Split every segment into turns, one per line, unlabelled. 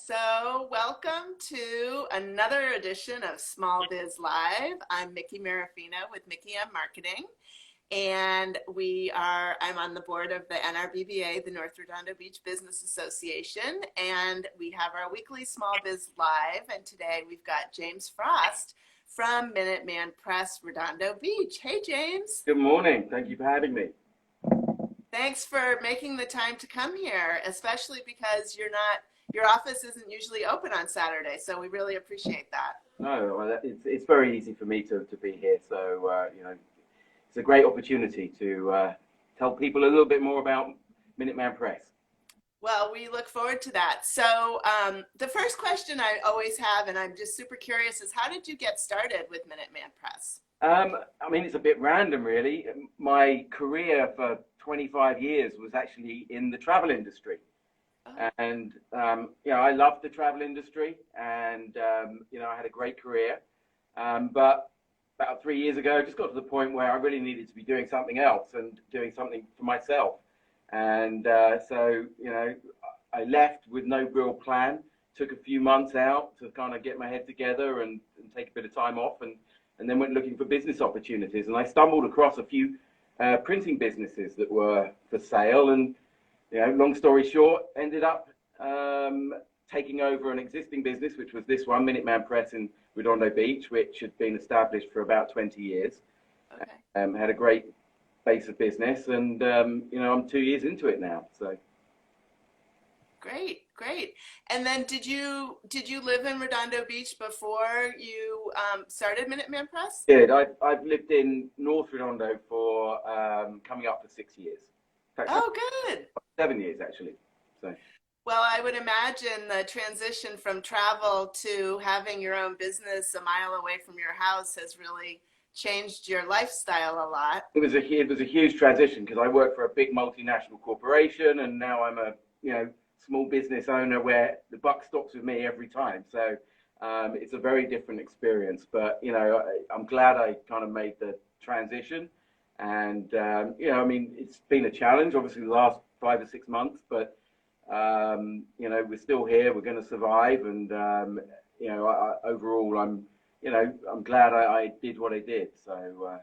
So welcome to another edition of Small Biz Live. I'm Mickey Marafino with Mickey M Marketing, and I'm on the board of the NRBBA, the North Redondo Beach Business Association, and we have our weekly Small Biz Live, and today we've got James Frost from Minuteman Press, Redondo Beach. Hey, James.
Good morning. Thank you for having me.
Thanks for making the time to come here, especially because your office isn't usually open on Saturday, so we really appreciate that.
No, well, it's very easy for me to be here, so it's a great opportunity to tell people a little bit more about Minuteman Press.
Well, we look forward to that. So the first question I always have, and I'm just super curious, is how did you get started with Minuteman Press?
I mean, it's a bit random, really. My career for 25 years was actually in the travel industry. Oh. And, I loved the travel industry and, I had a great career. But about 3 years ago, I just got to the point where I really needed to be doing something else and doing something for myself. And so I left with no real plan, took a few months out to kind of get my head together and take a bit of time off and then went looking for business opportunities. And I stumbled across a few printing businesses that were for sale. And, long story short, ended up taking over an existing business, which was this one, Minuteman Press in Redondo Beach, which had been established for about 20 years. Okay. Had a great base of business. And, I'm 2 years into it now. So.
Great. And then did you live in Redondo Beach before you started Minuteman Press?
I've lived in North Redondo for coming up for 6 years. Fact,
good.
7 years, actually. So.
Well, I would imagine the transition from travel to having your own business a mile away from your house has really changed your lifestyle a lot.
It was a huge transition because I work for a big multinational corporation, and now I'm a small business owner where the buck stops with me every time. So it's a very different experience. But I'm glad I kind of made the transition, and it's been a challenge, obviously, the last 5 or 6 months, but we're still here. We're going to survive, and overall, I'm glad I did what I did. So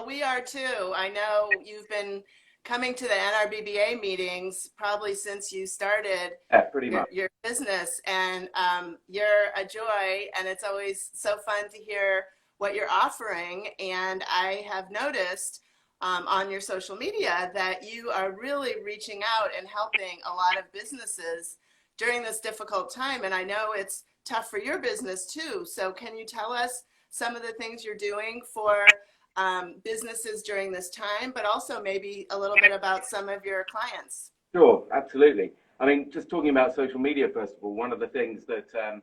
we are too. I know you've been coming to the NRBBA meetings probably since you started your business, and you're a joy, and it's always so fun to hear what you're offering. And I have noticed on your social media that you are really reaching out and helping a lot of businesses during this difficult time. And I know it's tough for your business too. So can you tell us some of the things you're doing for businesses during this time, but also maybe a little bit about some of your clients?
Sure, absolutely. I mean, just talking about social media, first of all, one of the things that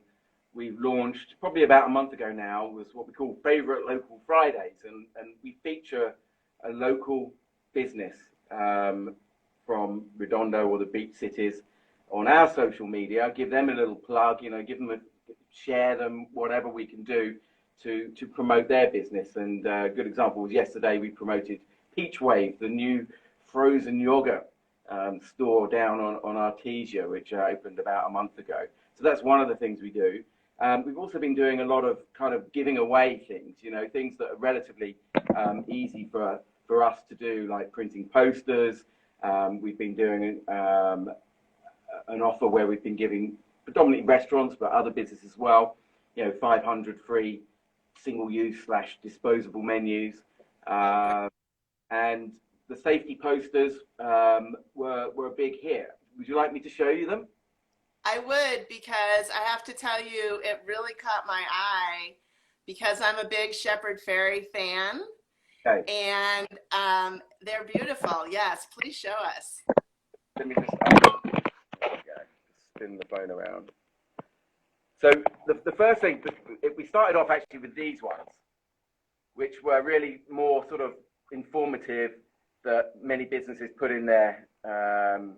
we've launched probably about a month ago now was what we call Favorite Local Fridays. And we feature a local business from Redondo or the beach cities on our social media, give them a little plug, share them, whatever we can do to promote their business. And a good example was yesterday we promoted Peach Wave, the new frozen yogurt store down on Artesia, which opened about a month ago. So that's one of the things we do. We've also been doing a lot of kind of giving away things, things that are relatively easy for us to do, like printing posters. We've been doing an offer where we've been giving predominantly restaurants, but other businesses as well, 500 free single-use / disposable menus. And the safety posters were a big hit. Would you like me to show you them?
I would, because I have to tell you, it really caught my eye because I'm a big Shepard Fairey fan. Okay. And they're beautiful. Yes, please show us.
Let me just spin the phone around. So the first thing, we started off actually with these ones, which were really more sort of informative, that many businesses put in their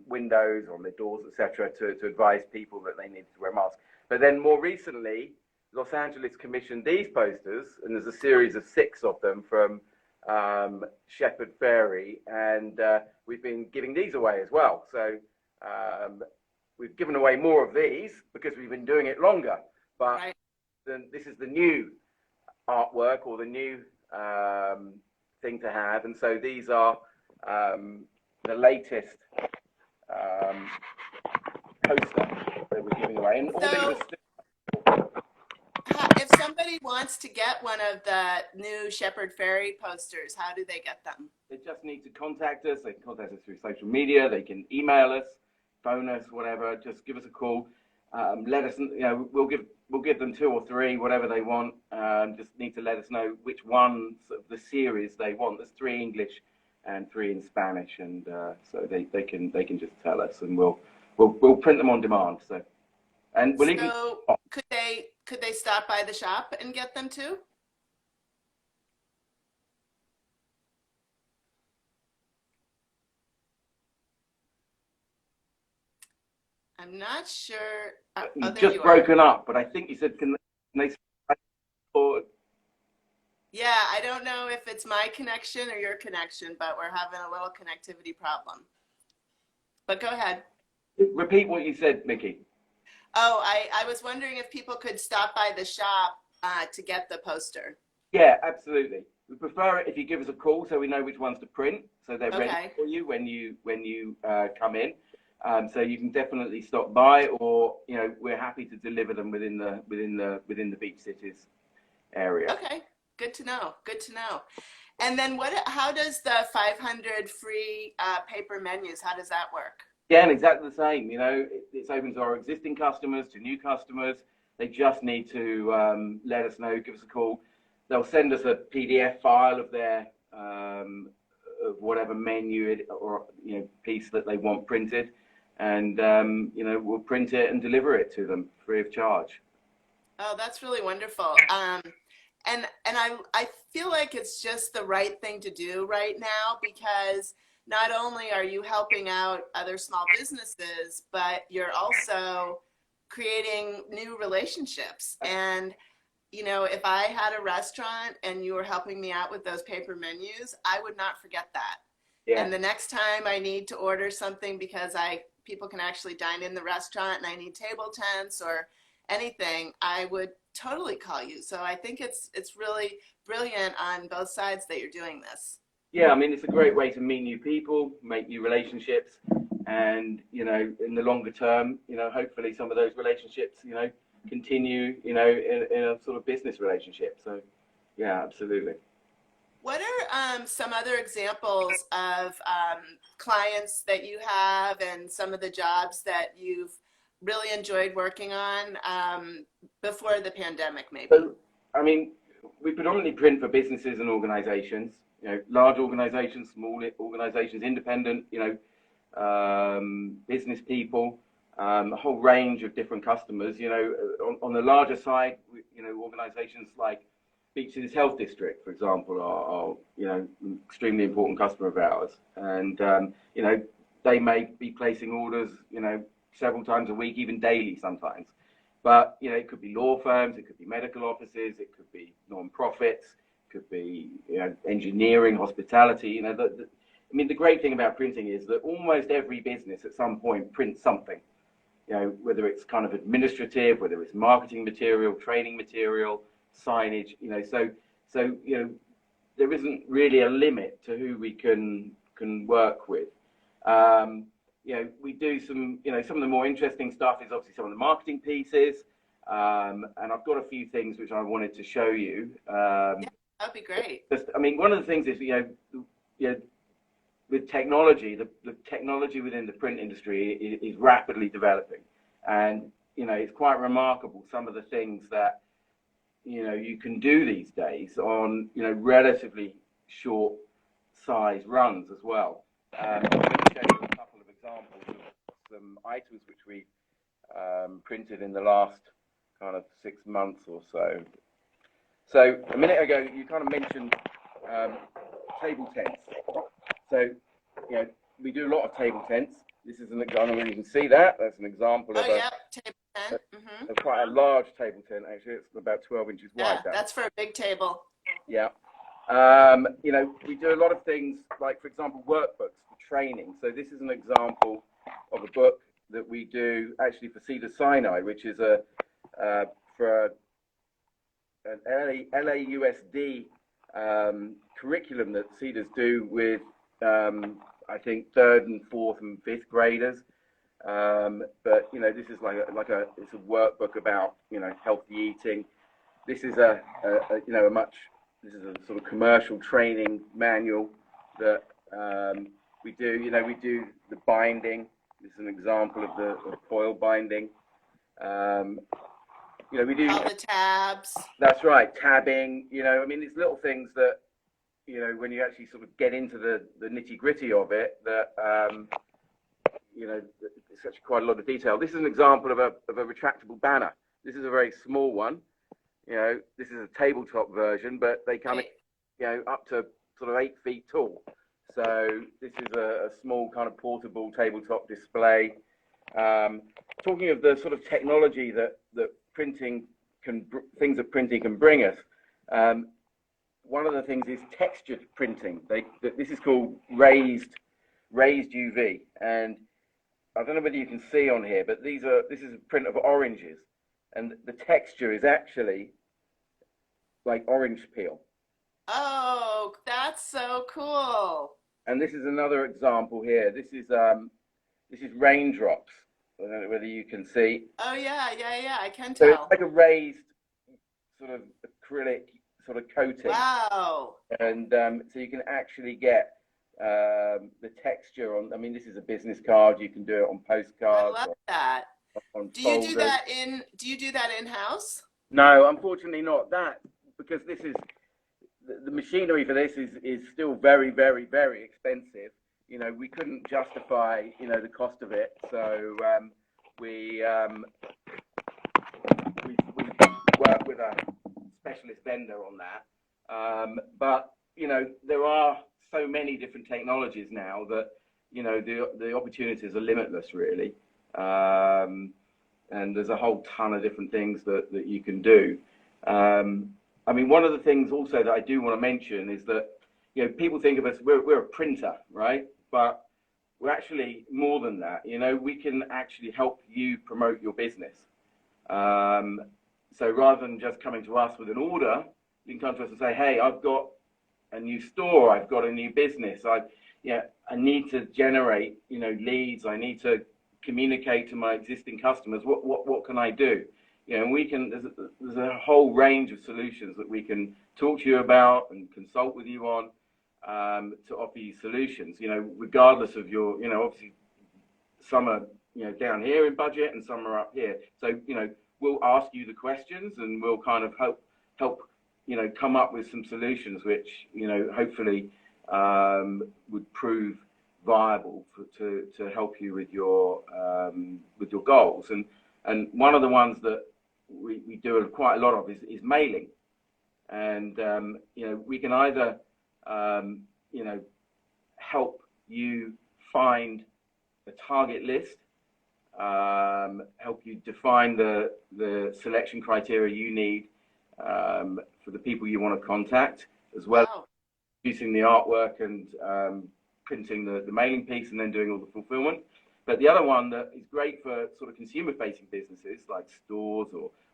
windows, on their doors, etc., to advise people that they needed to wear masks. But then more recently, Los Angeles commissioned these posters, and there's a series of 6 of them from Shepard Fairey, and we've been giving these away as well. So we've given away more of these because we've been doing it longer. But
right.
this is the new artwork or the new thing to have, and so these are the latest poster that we're giving away. And all
So,
these
if somebody wants to get one of the new Shepherd Ferry posters, how do they get them?
They just need to contact us. They can contact us through social media. They can email us, phone us, whatever. Just give us a call. Let us, we'll give them 2 or 3, whatever they want. Just need to let us know which ones of the series they want. There's 3 English and 3 in Spanish, and so they can just tell us, and we'll print them on demand. So, and we'll even.
Could they stop by the shop and get them too? I'm not sure.
You've just broken up, but I think you said, can they? Or...
Yeah, I don't know if it's my connection or your connection, but we're having a little connectivity problem. But go ahead.
Repeat what you said, Mickey.
Oh, I was wondering if people could stop by the shop to get the poster.
Yeah, absolutely. We prefer it if you give us a call so we know which ones to print, so they're ready for you when you come in. So you can definitely stop by, or we're happy to deliver them within the beach cities area.
Okay, good to know. Good to know. And then how does the 500 free paper menus? How does that work?
Yeah, and exactly the same. It's open to our existing customers, to new customers. They just need to let us know, give us a call. They'll send us a PDF file of their of whatever menu or piece that they want printed, and we'll print it and deliver it to them free of charge.
Oh, that's really wonderful. And I feel like it's just the right thing to do right now, because not only are you helping out other small businesses, but you're also creating new relationships. And, if I had a restaurant and you were helping me out with those paper menus, I would not forget that. Yeah. And the next time I need to order something because people can actually dine in the restaurant and I need table tents or anything, I would totally call you. So I think it's really brilliant on both sides that you're doing this.
Yeah, I mean, it's a great way to meet new people, make new relationships, and in the longer term, hopefully some of those relationships, continue, in a sort of business relationship. So, yeah, absolutely.
What are some other examples of clients that you have and some of the jobs that you've really enjoyed working on before the pandemic, maybe?
So, I mean, we predominantly print for businesses and organizations. Large organizations, small organizations, independent, business people, a whole range of different customers. On the larger side, organizations like Beach Cities Health District, for example, are extremely important customer of ours, and they may be placing orders, several times a week, even daily sometimes. But it could be law firms, it could be medical offices, it could be non-profits. Could be engineering, hospitality. The great thing about printing is that almost every business at some point prints something. Whether it's kind of administrative, whether it's marketing material, training material, signage. So there isn't really a limit to who we can work with. We do some some of the more interesting stuff is obviously some of the marketing pieces. And I've got a few things which I wanted to show you.
That'd be great.
One of the things is, with technology, the technology within the print industry is rapidly developing. And, it's quite remarkable some of the things that, you can do these days on, relatively short size runs as well. I'm going to show you a couple of examples of some items which we printed in the last kind of 6 months or so. So a minute ago, you kind of mentioned table tents. So, we do a lot of table tents. This is an example, you can see that. That's an example of
table tent.
Of quite a large table tent, actually. It's about 12 inches wide.
Yeah, that's for a big table.
Yeah. We do a lot of things like, for example, workbooks for training. So this is an example of a book that we do actually for Cedar Sinai, which is for an LAUSD curriculum that Cedars do with I think 3rd and 4th and 5th graders. But you know, this is it's a workbook about, you know, healthy eating. This is this is a sort of commercial training manual that we do. You know, we do the binding. This is an example of the foil binding. You know, we do
all the tabs.
That's right, tabbing. You know, I mean, it's little things that, you know, when you actually sort of get into the nitty gritty of it, that you know, it's actually quite a lot of detail. This is an example of a retractable banner. This is a very small one. You know, this is a tabletop version, but they come, you know, up to sort of 8 feet tall. So this is a small kind of portable tabletop display. Talking of the sort of technology that printing things that printing can bring us. One of the things is textured printing. This is called raised UV, and I don't know whether you can see on here, but this is a print of oranges, and the texture is actually like orange peel.
Oh, that's so cool.
And this is another example here. This is Raindrops. I don't know whether you can see.
Oh yeah, I can
So
tell.
it's like a raised sort of acrylic sort of coating.
Wow.
And so you can actually get the texture on. I mean, this is a business card. You can do it on postcards.
I love that.
Do
you do that in? Do you do that in house?
No, unfortunately not. Because this is the machinery for this is still very, very, very expensive. You know, we couldn't justify, you know, the cost of it. So we work with a specialist vendor on that. But you know, there are so many different technologies now that, you know, the opportunities are limitless, really. And there's a whole ton of different things that you can do. I mean, one of the things also that I do want to mention is that, you know, people think of us, we're a printer, right? But we're actually more than that. You know, we can actually help you promote your business. So rather than just coming to us with an order, you can come to us and say, hey, I've got a new store, I've got a new business, I need to generate, you know, leads, I need to communicate to my existing customers. What can I do? You know, and we can. There's a whole range of solutions that we can talk to you about and consult with you on to offer you solutions. You know, regardless of your, you know, obviously some are, you know, down here in budget and some are up here. So, you know, we'll ask you the questions and we'll kind of help you know, come up with some solutions which, you know, hopefully would prove viable to help you with your goals. And one of the ones that we do quite a lot of is mailing. And you know, we can either you know, help you find a target list, help you define the selection criteria you need for the people you want to contact, as well as producing the artwork and printing the mailing piece and then doing all the fulfillment. But the other one that is great for sort of consumer-facing businesses like stores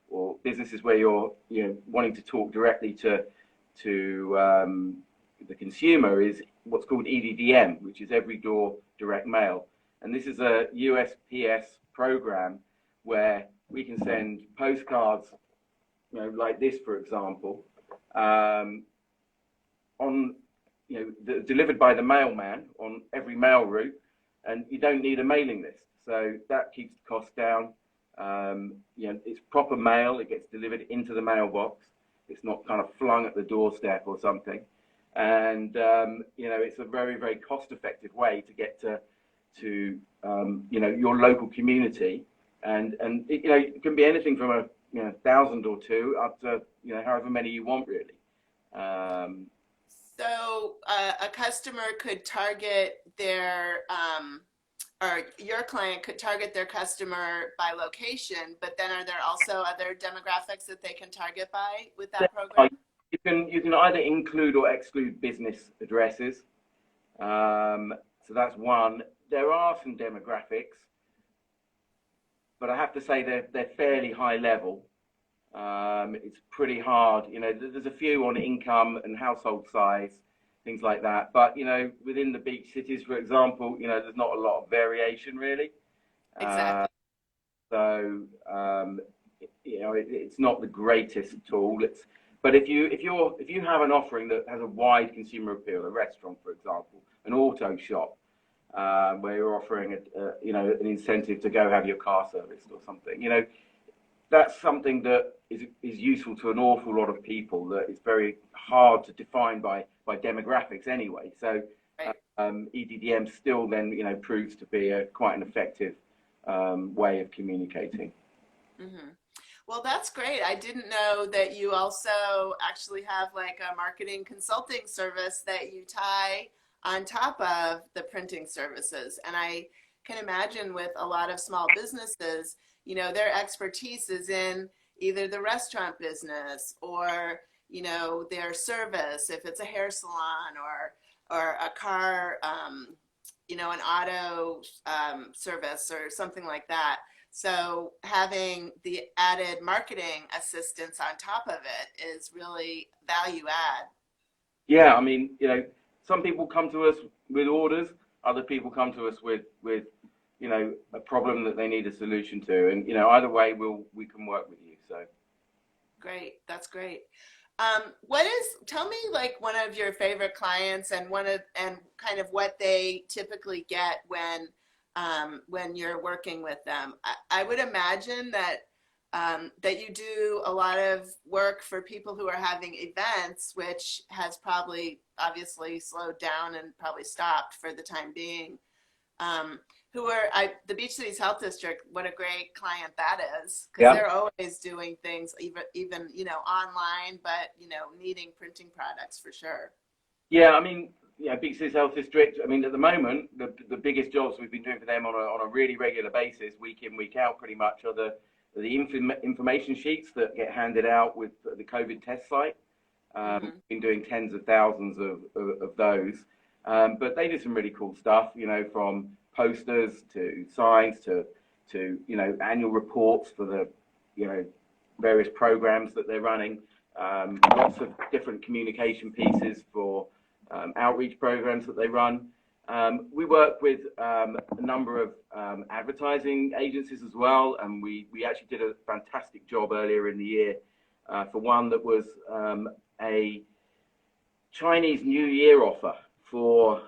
or businesses where you're, you know, wanting to talk directly to the consumer is what's called EDDM, which is Every Door Direct Mail. And this is a USPS program where we can send postcards, you know, like this, for example, on, you know, delivered by the mailman on every mail route, and you don't need a mailing list. So that keeps the cost down. You know, it's proper mail. It gets delivered into the mailbox. It's not kind of flung at the doorstep or something. And you know, it's a very, very cost-effective way to get to you know, your local community. And it, you know, it can be anything from a, you know, 1,000 or 2 up to, you know, however many you want, really.
So a customer could target their, or your client could target their customer by location, but then are there also other demographics that they can target by with that program?
You can either include or exclude business addresses. So that's one. There are some demographics but I have to say they're fairly high level. It's pretty hard. You know, there's a few on income and household size, things like that. But, you know, within the beach cities, for example, you know, there's not a lot of variation really.
Exactly.
So, you know, it's not the greatest tool. But if you have an offering that has a wide consumer appeal, a restaurant, for example, an auto shop, where you're offering you know, an incentive to go have your car serviced or something, you know, that's something that is useful to an awful lot of people. That is very hard to define by demographics anyway. So EDDM still then, you know, proves to be quite an effective way of communicating.
Mm-hmm. Well, that's great. I didn't know that you also actually have like a marketing consulting service that you tie on top of the printing services. And I can imagine with a lot of small businesses, you know, their expertise is in either the restaurant business or, you know, their service, if it's a hair salon or a car, you know, an auto service or something like that. So having the added marketing assistance on top of it is really value add.
Yeah, I mean, you know, some people come to us with orders, other people come to us with you know, a problem that they need a solution to, and you know, either way, we can work with you. So
Great, that's great. Tell me like one of your favorite clients and and kind of what they typically get when you're working with them. I would imagine that that you do a lot of work for people who are having events, which has probably obviously slowed down and probably stopped for the time being. The Beach Cities Health District, what a great client that is, because they're always doing things, even you know, online, but you know, needing printing products for sure.
yeah, I mean, yeah, Beach Cities Health District. I mean, at the moment, the biggest jobs we've been doing for them on a really regular basis, week in, week out, pretty much, are the information sheets that get handed out with the COVID test site. Been doing tens of thousands of those, but they do some really cool stuff. You know, from posters to signs to you know, annual reports for the, you know, various programs that they're running. Lots of different communication pieces for outreach programs that they run. We work with a number of advertising agencies as well, and we actually did a fantastic job earlier in the year for one that was a Chinese New Year offer for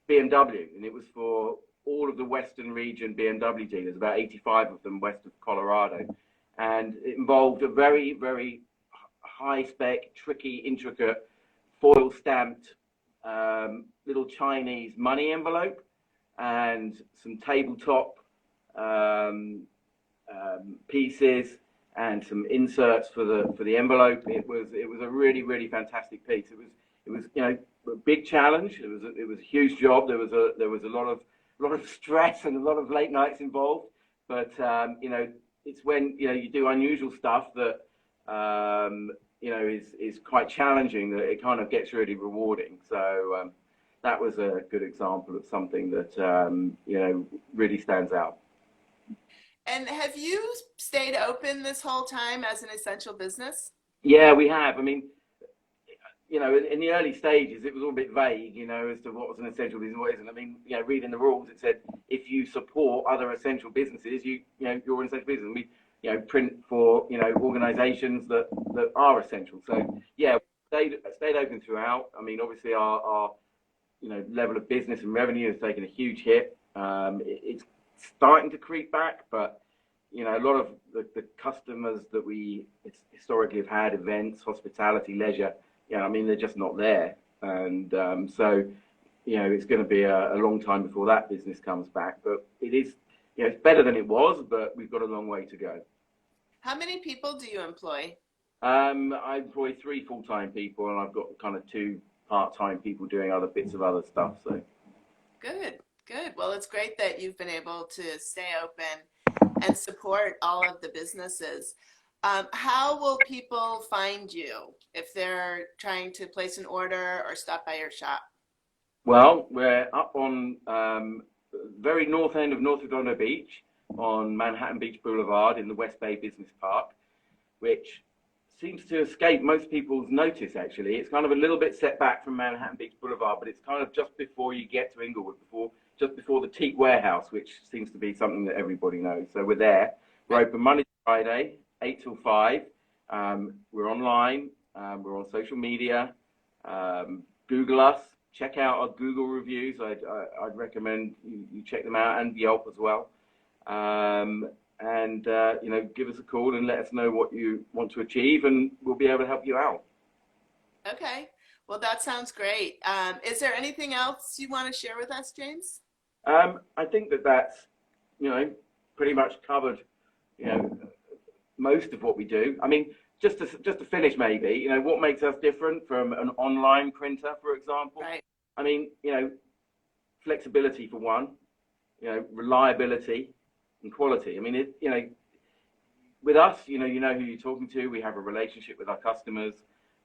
BMW, and it was for all of the Western region BMW dealers, about 85 of them west of Colorado, and it involved a very, very high spec, tricky, intricate, foil stamped little Chinese money envelope and some tabletop pieces and some inserts for the envelope. It was a really, really fantastic piece. It was you know, a big challenge. It was a huge job. There was a lot of stress and a lot of late nights involved. But you know, it's when, you know, you do unusual stuff that you know, is quite challenging, that it kind of gets really rewarding. So that was a good example of something that you know, really stands out.
And have you stayed open this whole time as an essential business?
Yeah, we have. I mean, you know, in the early stages, it was all a bit vague, you know, as to what was an essential business and what isn't. I mean, you know, reading the rules, it said if you support other essential businesses, you know, you're an essential business. And we, you know, print for, you know, organisations that are essential. So yeah, stayed open throughout. I mean, obviously our you know, level of business and revenue has taken a huge hit. It's starting to creep back, but you know, a lot of the customers that we historically have had, events, hospitality, leisure, you know, I mean, they're just not there. And so, you know, it's going to be a long time before that business comes back. But it is, you know, it's better than it was, but we've got a long way to go.
How many people do you employ?
I employ 3 full-time people, and I've got kind of 2 part-time people doing other bits of other stuff. So
Good, good. Well, it's great that you've been able to stay open and support all of the businesses. How will people find you if they're trying to place an order or stop by your shop?
well, we're up on very north end of North Redondo Beach. on Manhattan Beach Boulevard in the West Bay Business Park, which seems to escape most people's notice, actually. It's kind of a little bit set back from Manhattan Beach Boulevard, but it's kind of just before you get to Inglewood, just before the Teak Warehouse, which seems to be something that everybody knows. So we're there. We're open Monday to Friday, 8 till 5. We're online. We're on social media. Google us. Check out our Google reviews. I'd recommend you check them out, and Yelp as well. You know, give us a call and let us know what you want to achieve, and we'll be able to help you out.
Okay. Well, that sounds great. Is there anything else you want to share with us, James?
I think that's, you know, pretty much covered, you know, most of what we do. I mean, just to finish, maybe, you know, what makes us different from an online printer, for example?
Right.
I mean, you know, flexibility for one, you know, reliability and quality. I mean, you know, with us, you know who you're talking to. We have a relationship with our customers.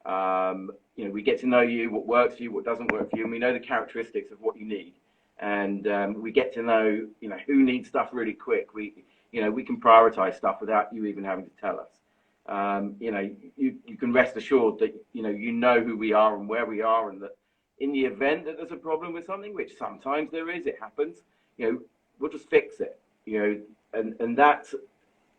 You know, we get to know you, what works for you, what doesn't work for you, and we know the characteristics of what you need. And we get to know, you know, who needs stuff really quick. You know, we can prioritize stuff without you even having to tell us. You know, you can rest assured that, you know who we are and where we are, and that in the event that there's a problem with something, which sometimes there is, it happens, you know, we'll just fix it, you know, and that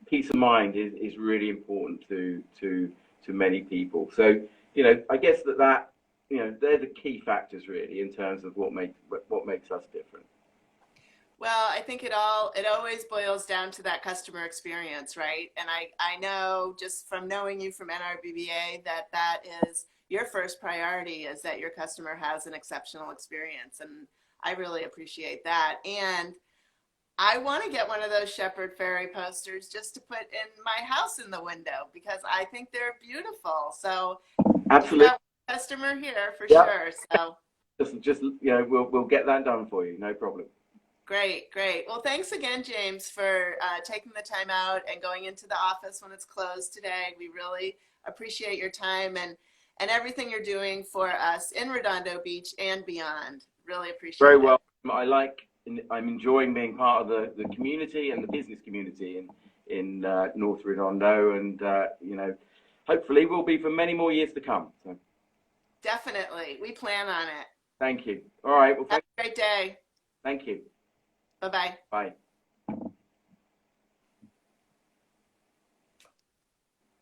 peace of mind is really important to many people. So, you know, I guess that you know, they're the key factors really in terms of what makes us different.
Well, I think it always boils down to that customer experience, right? And I know just from knowing you from NRBBA that is your first priority, is that your customer has an exceptional experience. And I really appreciate that. And I want to get one of those Shepherd Ferry posters just to put in my house in the window, because I think they're beautiful. So
absolutely,
customer here for
yep.
Sure. So
just you know, we'll get that done for you, no problem.
Great. Well, thanks again, James, for taking the time out and going into the office when it's closed today. We really appreciate your time and everything you're doing for us in Redondo Beach and beyond. Really appreciate it.
Very well. I'm enjoying being part of the community and the business community in North Redondo, and you know, hopefully we'll be for many more years to come. So.
Definitely. We plan on it.
Thank you. All right. Well,
have a great day.
Thank you.
Bye-bye.
Bye.